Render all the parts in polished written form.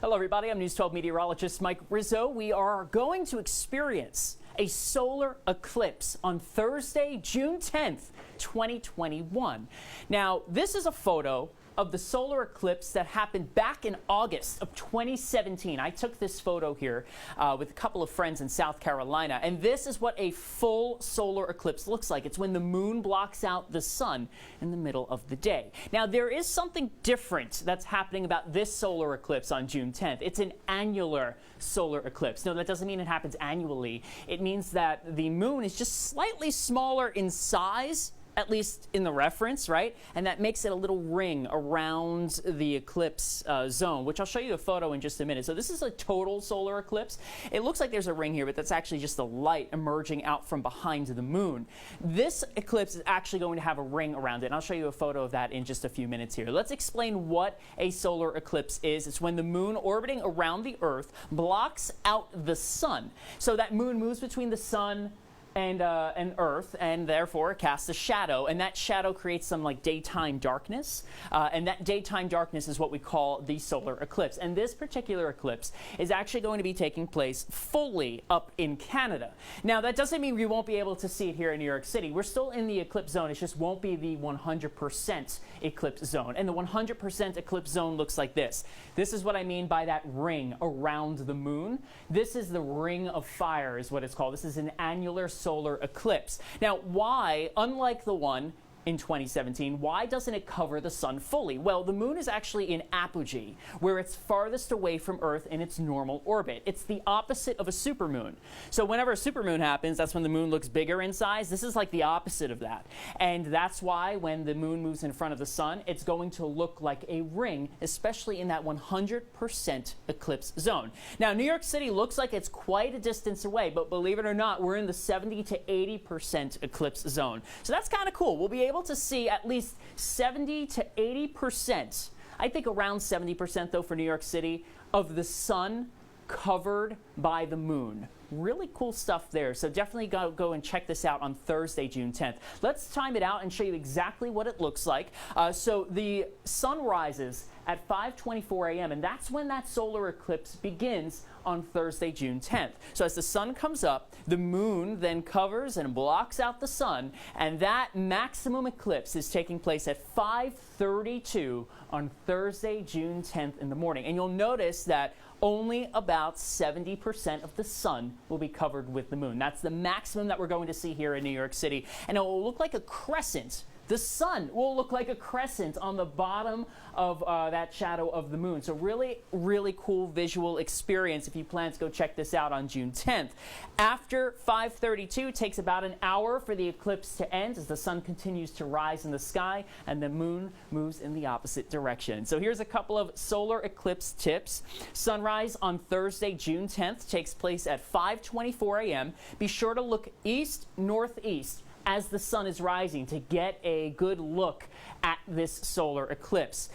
Hello everybody, I'm News 12 meteorologist Mike Rizzo. We are going to experience a solar eclipse on Thursday, June 10th, 2021. Now, this is a photo of the solar eclipse that happened back in August of 2017. I took this photo here with a couple of friends in South Carolina, and this is what a full solar eclipse looks like. It's when the moon blocks out the sun in the middle of the day. Now, there is something different that's happening about this solar eclipse on June 10th. It's an annular solar eclipse. No, that doesn't mean it happens annually. It means that the moon is just slightly smaller in size, at least in the reference, right? And that makes it a little ring around the eclipse zone, which I'll show you a photo in just a minute. So this is a total solar eclipse. It looks like there's a ring here, but that's actually just the light emerging out from behind the moon. This eclipse is actually going to have a ring around it, and I'll show you a photo of that in just a few minutes here. Let's explain what a solar eclipse is. It's when the moon orbiting around the Earth blocks out the sun. So that moon moves between the sun and Earth, and therefore casts a shadow, and that shadow creates some like daytime darkness, and that daytime darkness is what we call the solar eclipse. And this particular eclipse is actually going to be taking place fully up in Canada. Now, that doesn't mean we won't be able to see it here in New York City. We're still in the eclipse zone. It just won't be the 100% eclipse zone. And the 100% eclipse zone looks like this. This is what I mean by that ring around the moon. This is the ring of fire is what it's called. This is an annular solar eclipse. Now, why, unlike the one in 2017, why doesn't it cover the sun fully? Well, the moon is actually in apogee, where it's farthest away from Earth in its normal orbit. It's the opposite of a supermoon. So whenever a supermoon happens, that's when the moon looks bigger in size. This is like the opposite of that. And that's why when the moon moves in front of the sun, it's going to look like a ring, especially in that 100% eclipse zone. Now, New York City looks like it's quite a distance away, but believe it or not, we're in the 70 to 80% eclipse zone. So that's kind of cool. We'll be able to see at least 70 to 80%, I think around 70% though for New York City, of the sun covered by the moon. Really cool stuff there. So definitely go and check this out on Thursday, June 10th. Let's time it out and show you exactly what it looks like. So the sun rises at 5:24 a.m. and that's when that solar eclipse begins on Thursday, June 10th. So as the sun comes up, the moon then covers and blocks out the sun, and that maximum eclipse is taking place at 5:32 on Thursday, June 10th in the morning. And you'll notice that only about 70% of the sun will be covered with the moon. That's the maximum that we're going to see here in New York City. And it will look like a crescent. The sun will look like a crescent on the bottom of that shadow of the moon. So really, really cool visual experience if you plan to go check this out on June 10th. After 5:32, it takes about an hour for the eclipse to end as the sun continues to rise in the sky and the moon moves in the opposite direction. So here's a couple of solar eclipse tips. Sunrise on Thursday, June 10th takes place at 5:24 a.m. Be sure to look east-northeast as the sun is rising to get a good look at this solar eclipse.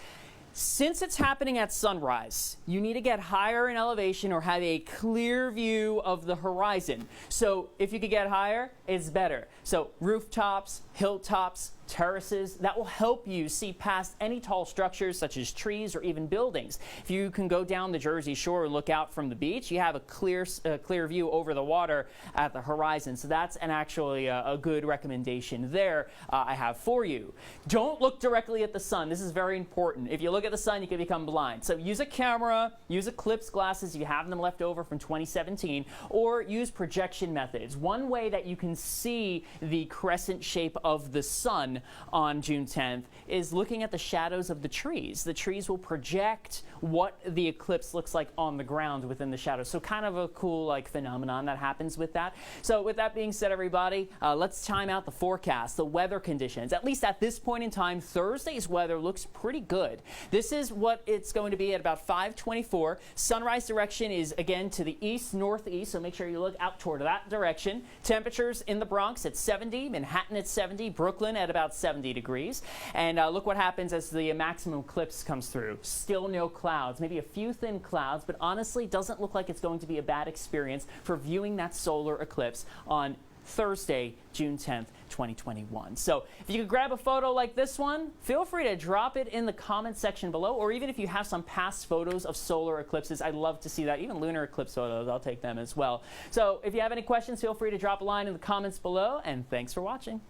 Since it's happening at sunrise, you need to get higher in elevation or have a clear view of the horizon. So if you could get higher, it's better. So rooftops, hilltops, terraces, that will help you see past any tall structures such as trees or even buildings. If you can go down the Jersey Shore and look out from the beach, you have a clear view over the water at the horizon. So that's actually a good recommendation there I have for you. Don't look directly at the sun. This is very important. If you look at the sun, you can become blind. So use a camera, use eclipse glasses, you have them left over from 2017, or use projection methods. One way that you can see the crescent shape of the sun on June 10th is looking at the shadows of the trees. The trees will project what the eclipse looks like on the ground within the shadows. So kind of a cool like phenomenon that happens with that. So with that being said, everybody, let's time out the forecast, the weather conditions. At least at this point in time, Thursday's weather looks pretty good. This is what it's going to be at about 5:24. Sunrise direction is again to the east-northeast, so make sure you look out toward that direction. Temperatures in the Bronx at 70, Manhattan at 70, Brooklyn at about 70 degrees. And look what happens as the maximum eclipse comes through. Still no clouds, maybe a few thin clouds, but honestly doesn't look like it's going to be a bad experience for viewing that solar eclipse on Thursday, June 10th, 2021. So if you could grab a photo like this one, feel free to drop it in the comment section below, or even if you have some past photos of solar eclipses, I'd love to see that. Even lunar eclipse photos, I'll take them as well. So if you have any questions, feel free to drop a line in the comments below, and thanks for watching.